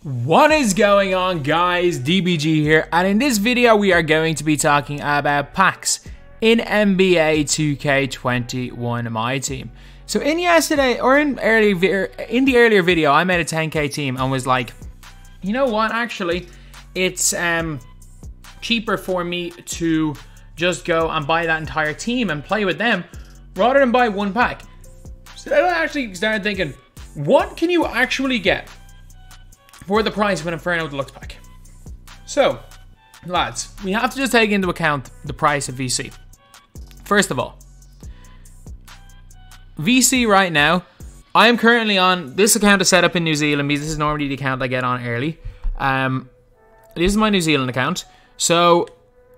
What is going on, guys? DBG here, and in this video we are going to be talking about packs in NBA 2K21 MyTEAM. So in the earlier video, I made a 10k team and was like, you know what, actually it's cheaper for me to just go and buy that entire team and play with them rather than buy one pack. So then I actually started thinking, what can you actually get for the price of an Inferno Deluxe pack? So, lads, we have to just take into account the price of VC. First of all, VC right now, I am currently on, this account is set up in New Zealand because this is normally the account I get on early. This is my New Zealand account. So,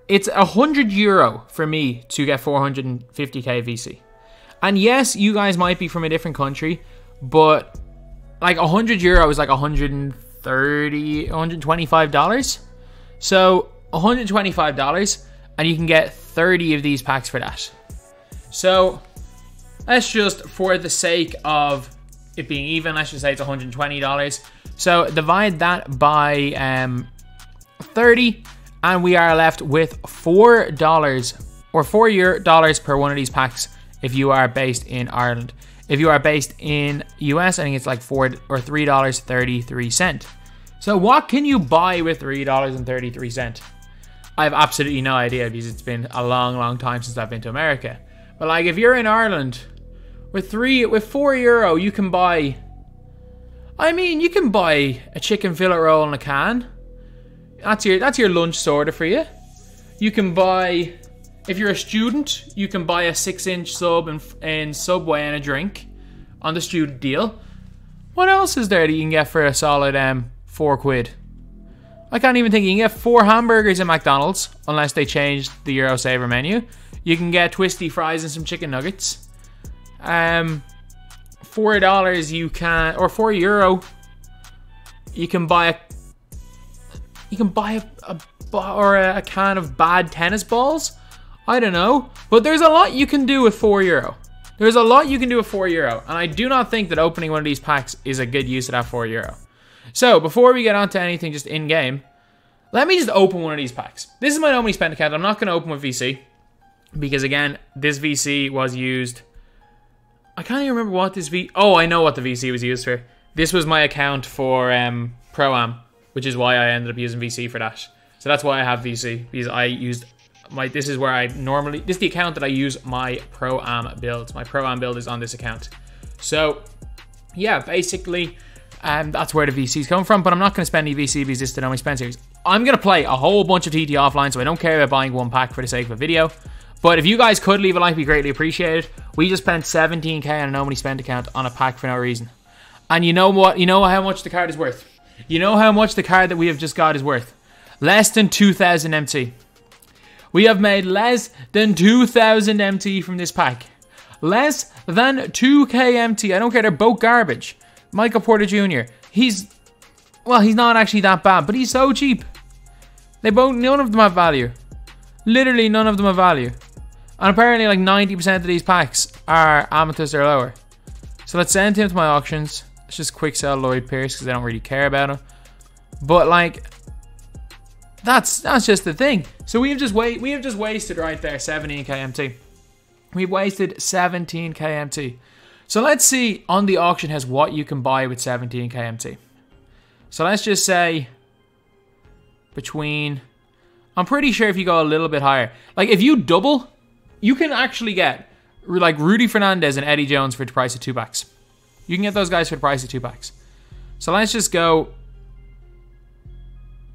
it's €100 for me to get 450k VC. And yes, you guys might be from a different country, but like €100 is like $125. So $125, and you can get 30 of these packs for that. So let's just, for the sake of it being even, let's just say it's $120. So divide that by 30, and we are left with $4 or $4 per one of these packs if you are based in Ireland. If you are based in US, I think it's like $4 or $3.33. So what can you buy with $3.33? I have absolutely no idea because it's been a long time since I've been to America. But like, if you're in Ireland, with €4, you can buy, I mean, you can buy a chicken fillet roll in a can. That's your lunch sorta for you. You can buy, if you're a student, you can buy a 6-inch sub in Subway and a drink on the student deal. What else is there that you can get for a solid £4? I can't even think. You can get 4 hamburgers at McDonald's, unless they changed the Eurosaver menu. You can get twisty fries and some chicken nuggets. $4 you can, or €4, you can buy a can of bad tennis balls. I don't know, but there's a lot you can do with €4. There's a lot you can do with €4, and I do not think that opening one of these packs is a good use of that €4. So before we get on to anything just in game, let me just open one of these packs. This is my normally spent account. I'm not going to open with VC because, again, this VC was used. I can't even remember what this Oh, I know what the VC was used for. This was my account for Pro-Am, which is why I ended up using VC for that. So that's why I have VC, because I used this is where I normally, this is the account that I use my Pro-Am builds. My Pro-Am build is on this account. So yeah, basically that's where the VCs come from, but I'm not going to spend any VC because this is the normally spent series. I'm going to play a whole bunch of TT offline, so I don't care about buying one pack for the sake of a video. But if you guys could leave a like, it'd be greatly appreciated. We just spent 17k on a normally spent account on a pack for no reason. And you know what? You know how much the card is worth. You know how much the card that we have just got is worth. Less than 2,000 MT. We have made less than 2,000 MT from this pack. Less than 2k MT. I don't care, they're both garbage. Michael Porter Jr. He's not actually that bad, but he's so cheap. None of them have value. Literally none of them have value. And apparently like 90% of these packs are amethyst or lower. So let's send him to my auctions. Let's just quick sell Lloyd Pierce because I don't really care about him. But like, that's just the thing. So we have just wasted right there 17k MT. We've wasted 17k MT. So let's see on the auction house what you can buy with 17k MT. So let's just say between, I'm pretty sure if you go a little bit higher, like if you double, you can actually get like Rudy Fernandez and Eddie Jones for the price of 2 packs. You can get those guys for the price of 2 packs. So let's just go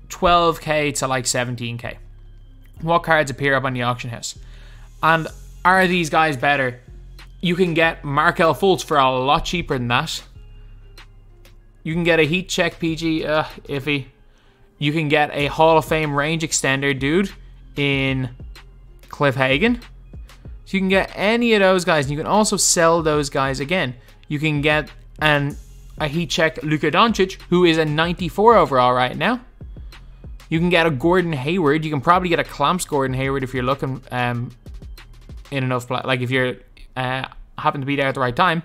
12k to like 17k. What cards appear up on the auction house? And are these guys better? You can get Markelle Fultz for a lot cheaper than that. You can get a Heat Check PG, iffy. You can get a Hall of Fame range extender dude in Cliff Hagan. So you can get any of those guys. And you can also sell those guys again. You can get a Heat Check Luka Doncic, who is a 94 overall right now. You can get a Gordon Hayward. You can probably get a Clamps Gordon Hayward if you're looking in enough, like if you're happen to be there at the right time.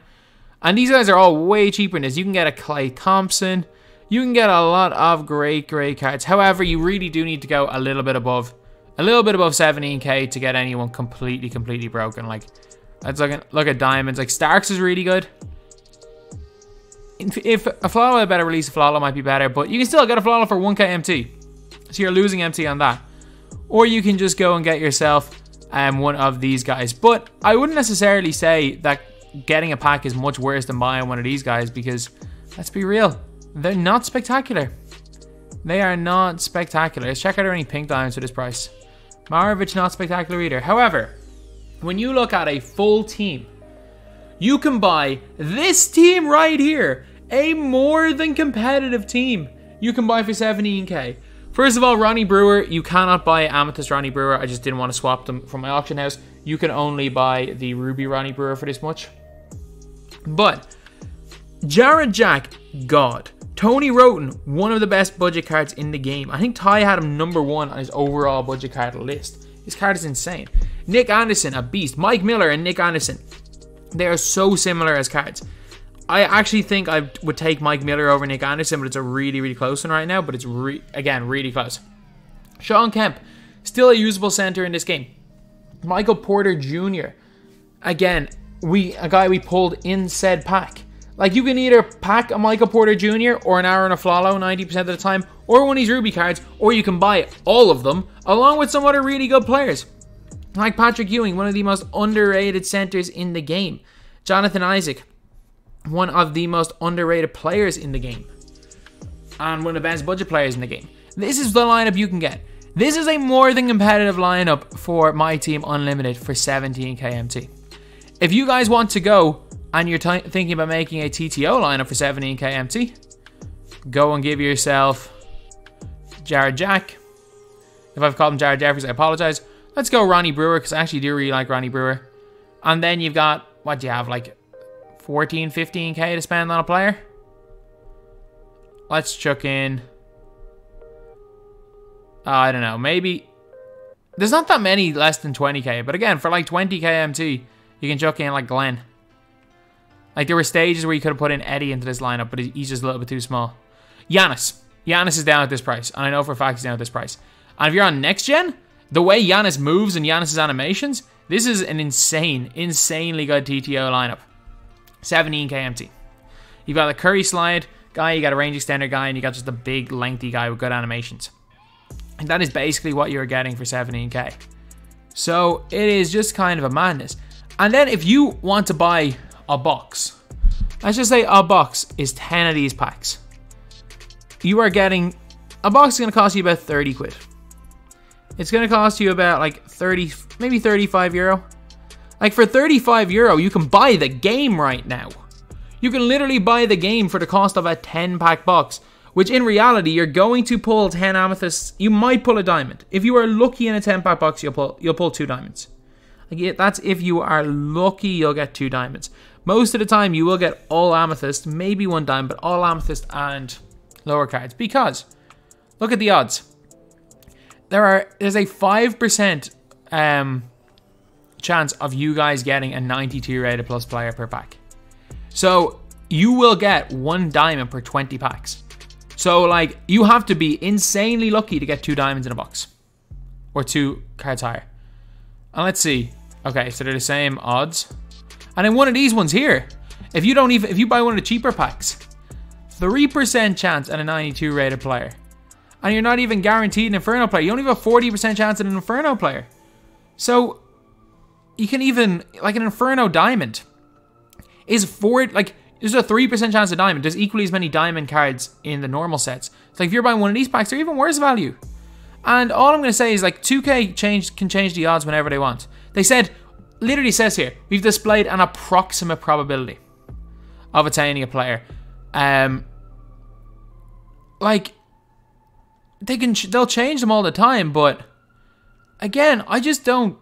And these guys are all way cheaper than this. You can get a Klay Thompson. you can get a lot of great cards. However, you really do need to go a little bit above 17k to get anyone completely broken. Like, let's look at diamonds. Like, Starks is really good. If a Flawless had better release, a Flawless might be better, but you can still get a Flawless for 1k MT. So you're losing MT on that. Or you can just go and get yourself one of these guys. But I wouldn't necessarily say that getting a pack is much worse than buying one of these guys, because let's be real, they're not spectacular. They are not spectacular. Let's check out any pink diamonds for this price. Maravich, not spectacular either. However, when you look at a full team, you can buy this team right here, a more than competitive team. You can buy for 17k. First of all, Ronnie Brewer, you cannot buy Amethyst Ronnie Brewer. I just didn't want to swap them from my auction house. You can only buy the Ruby Ronnie Brewer for this much. But Jared Jack, God. Tony Roten, one of the best budget cards in the game. I think Ty had him #1 on his overall budget card list. His card is insane. Nick Anderson, a beast. Mike Miller and Nick Anderson. They are so similar as cards. I actually think I would take Mike Miller over Nick Anderson, but it's a really close one right now. But it's, again, really close. Sean Kemp, still a usable center in this game. Michael Porter Jr., again, a guy we pulled in said pack. Like, you can either pack a Michael Porter Jr. or an Aaron Aflalo 90% of the time, or one of these Ruby cards, or you can buy all of them, along with some other really good players. Like Patrick Ewing, one of the most underrated centers in the game. Jonathan Isaac, one of the most underrated players in the game. And one of the best budget players in the game. This is the lineup you can get. This is a more than competitive lineup for MyTEAM Unlimited for 17k MT. If you guys want to go and you're thinking about making a TTO lineup for 17k MT, go and give yourself Jared Jack. If I've called him Jared Jeffries, I apologize. Let's go Ronnie Brewer, because I actually do really like Ronnie Brewer. And then you've got, what do you have, like 14, 15k to spend on a player? Let's chuck in, I don't know, maybe, there's not that many less than 20k, but again, for like 20k MT, you can chuck in like Glenn. Like, there were stages where you could have put in Eddie into this lineup, but he's just a little bit too small. Giannis is down at this price, and I know for a fact he's down at this price. And if you're on next gen, the way Giannis moves and Giannis' animations, this is an insanely good TTO lineup. 17k MT. You've got a Curry slide guy, you got a range extender guy, and you got just a big lengthy guy with good animations. And that is basically what you're getting for 17k. So it is just kind of a madness. And then if you want to buy a box, let's just say a box is 10 of these packs. You are getting, a box is going to cost you about 30 quid. It's going to cost you about like 30, maybe 35 euro. Like, for 35 euro, you can buy the game right now. You can literally buy the game for the cost of a 10-pack box, which in reality, you're going to pull 10 amethysts. You might pull a diamond. If you are lucky in a 10-pack box, you'll pull 2 diamonds. Like, that's if you are lucky, you'll get 2 diamonds. Most of the time, you will get all amethyst, maybe 1 diamond, but all amethyst and lower cards. Because, look at the odds. There's a 5% chance of you guys getting a 92 rated plus player per pack. So you will get 1 diamond per 20 packs. So like, you have to be insanely lucky to get 2 diamonds in a box, or 2 cards higher. And let's see. Okay, so they're the same odds. And then one of these ones here, if you buy one of the cheaper packs, 3% chance at a 92 rated player. And you're not even guaranteed an Inferno player. You only have a 40% chance at an Inferno player. So you can even, like, an Inferno diamond is there's a 3% chance of diamond. There's equally as many diamond cards in the normal sets. So like, if you're buying one of these packs, they're even worse value. And all I'm going to say is, like, 2K can change the odds whenever they want. They said, literally says here, we've displayed an approximate probability of attaining a player. Like, they'll change them all the time, but again, I just don't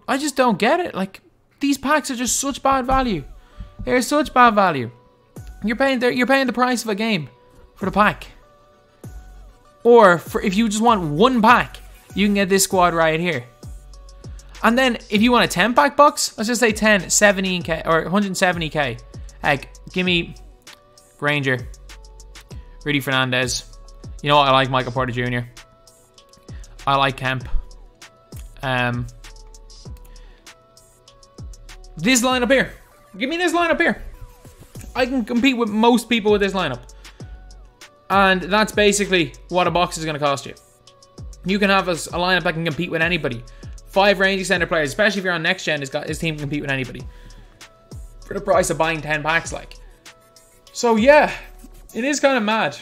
get it. Like, these packs are just such bad value. They're such bad value. You're paying the price of a game for the pack. Or if you just want 1 pack, you can get this squad right here. And then if you want a 10-pack box, let's just say 10, 17k or 170k. Heck, give me Granger, Rudy Fernandez, You know what? I like Michael Porter Jr. I like Kemp. This lineup here. Give me this lineup here. I can compete with most people with this lineup. And that's basically what a box is going to cost you. You can have a lineup that can compete with anybody. 5 range extender players, especially if you're on next gen, his team can compete with anybody. For the price of buying 10 packs, like. So yeah, it is kind of mad.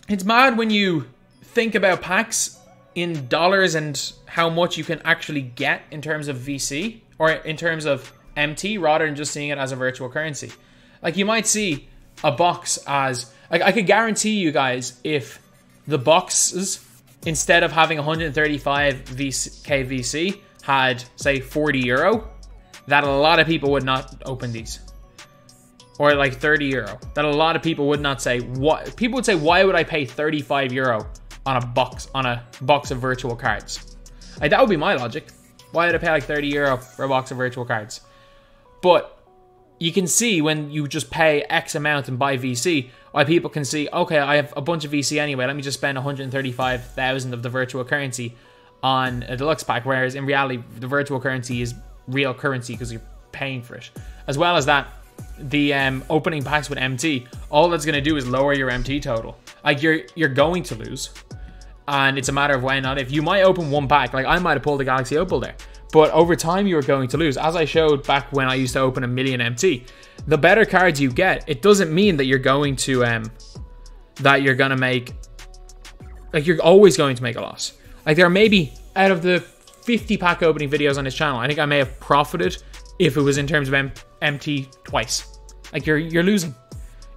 It's mad when you think about packs in dollars and how much you can actually get in terms of VC or in terms of MT rather than just seeing it as a virtual currency. Like you might see a box as, like I could guarantee you guys if the boxes instead of having 135k VC had say 40 euro, that a lot of people would not open these. Or like 30 euro. That a lot of people would not say, what people would say, why would I pay 35 euro on a box of virtual cards? Like that would be my logic. Why would I pay like 30 euro for a box of virtual cards? But you can see when you just pay X amount and buy VC, why people can see, okay, I have a bunch of VC anyway, let me just spend 135,000 of the virtual currency on a deluxe pack, whereas in reality, the virtual currency is real currency because you're paying for it. As well as that, the opening packs with MT, all that's going to do is lower your MT total. Like you're going to lose, and it's a matter of when, not if. You might open one pack, like I might have pulled the Galaxy Opal there, but over time you are going to lose. As I showed back when I used to open 1 million MT, the better cards you get, it doesn't mean that you're going to make, like you're always going to make a loss. Like there may be, out of the 50 pack opening videos on this channel, I think I may have profited if it was in terms of MT twice. Like you're losing.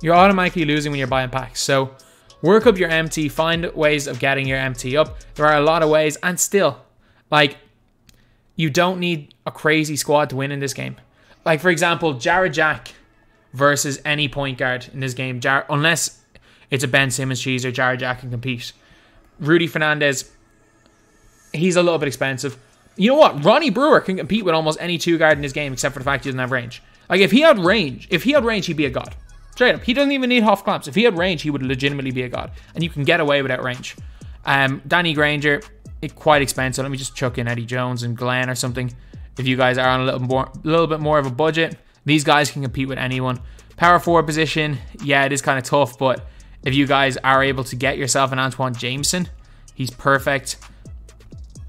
You're automatically losing when you're buying packs. So work up your MT, find ways of getting your MT up. There are a lot of ways, and still, like, you don't need a crazy squad to win in this game. Like, for example, Jared Jack versus any point guard in this game, unless it's a Ben Simmons cheese or Jared Jack can compete. Rudy Fernandez, he's a little bit expensive. You know what? Ronnie Brewer can compete with almost any 2-guard in this game except for the fact he doesn't have range. Like, if he had range, he'd be a god. Straight up. He doesn't even need half clamps. If he had range, he would legitimately be a god. And you can get away without range. Danny Granger, quite expensive. Let me just chuck in Eddie Jones and Glenn or something. If you guys are on a little bit more of a budget, these guys can compete with anyone. Power forward position, yeah, it is kind of tough, but if you guys are able to get yourself an Antoine Jameson, he's perfect.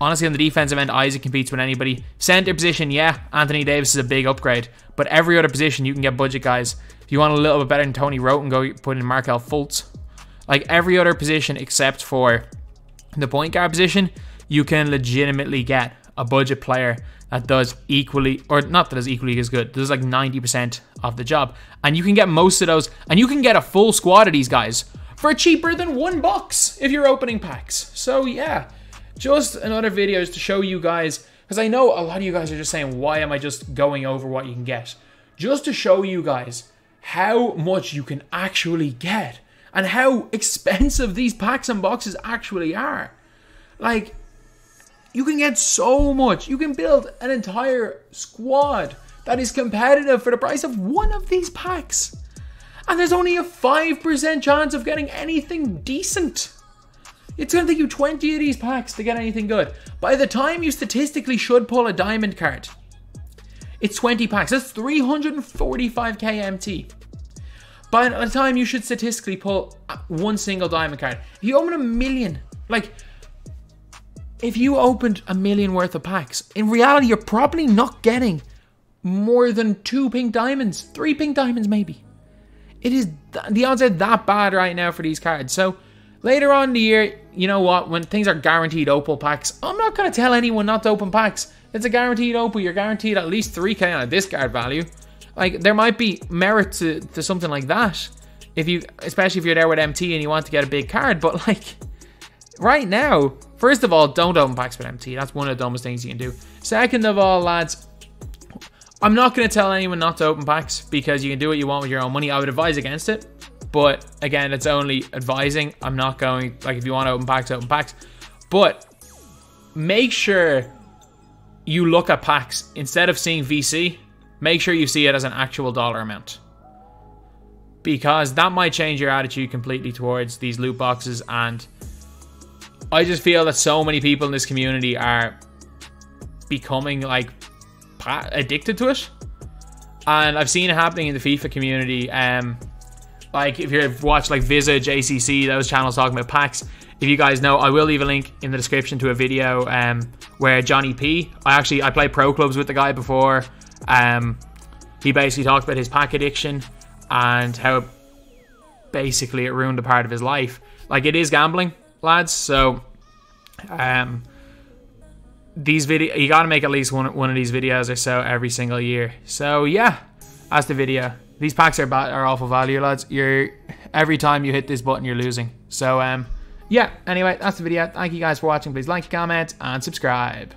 Honestly, on the defensive end, Isaac competes with anybody. Center position, yeah, Anthony Davis is a big upgrade. But every other position, you can get budget guys. If you want a little bit better than Tony Roten, go put in Markelle Fultz. Like every other position except for the point guard position, you can legitimately get a budget player that does equally, or not that does equally as good, does like 90% of the job. And you can get most of those, and you can get a full squad of these guys for cheaper than $1 if you're opening packs. So yeah, just another video to show you guys, because I know a lot of you guys are just saying, why am I just going over what you can get? Just to show you guys how much you can actually get and how expensive these packs and boxes actually are. Like, you can get so much. You can build an entire squad that is competitive for the price of one of these packs. And there's only a 5% chance of getting anything decent. It's going to take you 20 of these packs to get anything good. By the time you statistically should pull a diamond card, it's 20 packs. That's 345k MT. By the time you should statistically pull one single diamond card, if you open 1 million, like, if you opened 1 million worth of packs, in reality, you're probably not getting more than 2 pink diamonds, 3 pink diamonds maybe. It is, the odds are that bad right now for these cards. So later on in the year, you know what, when things are guaranteed opal packs, I'm not going to tell anyone not to open packs. It's a guaranteed opal, you're guaranteed at least 3k on a discard value. Like, there might be merit to something like that, especially if you're there with MT and you want to get a big card. But like, right now, first of all, don't open packs with MT. That's one of the dumbest things you can do. Second of all, lads, I'm not going to tell anyone not to open packs because you can do what you want with your own money. I would advise against it. But again, it's only advising. I'm not going, like, if you want to open packs. But make sure you look at packs. Instead of seeing VC, make sure you see it as an actual dollar amount. because that might change your attitude completely towards these loot boxes. And I just feel that so many people in this community are becoming like addicted to it, and I've seen it happening in the FIFA community. Like if you've watched like Visage, ACC, those channels talking about packs, if you guys know, I will leave a link in the description to a video where Johnny P, I played pro clubs with the guy before. He basically talked about his pack addiction and how basically it ruined a part of his life. Like, it is gambling, lads, so you gotta make at least one of these videos or so every single year. So yeah, that's the video. These packs are awful value, lads. Every time you hit this button, you're losing. So yeah, anyway, that's the video. Thank you guys for watching. Please like, comment, and subscribe.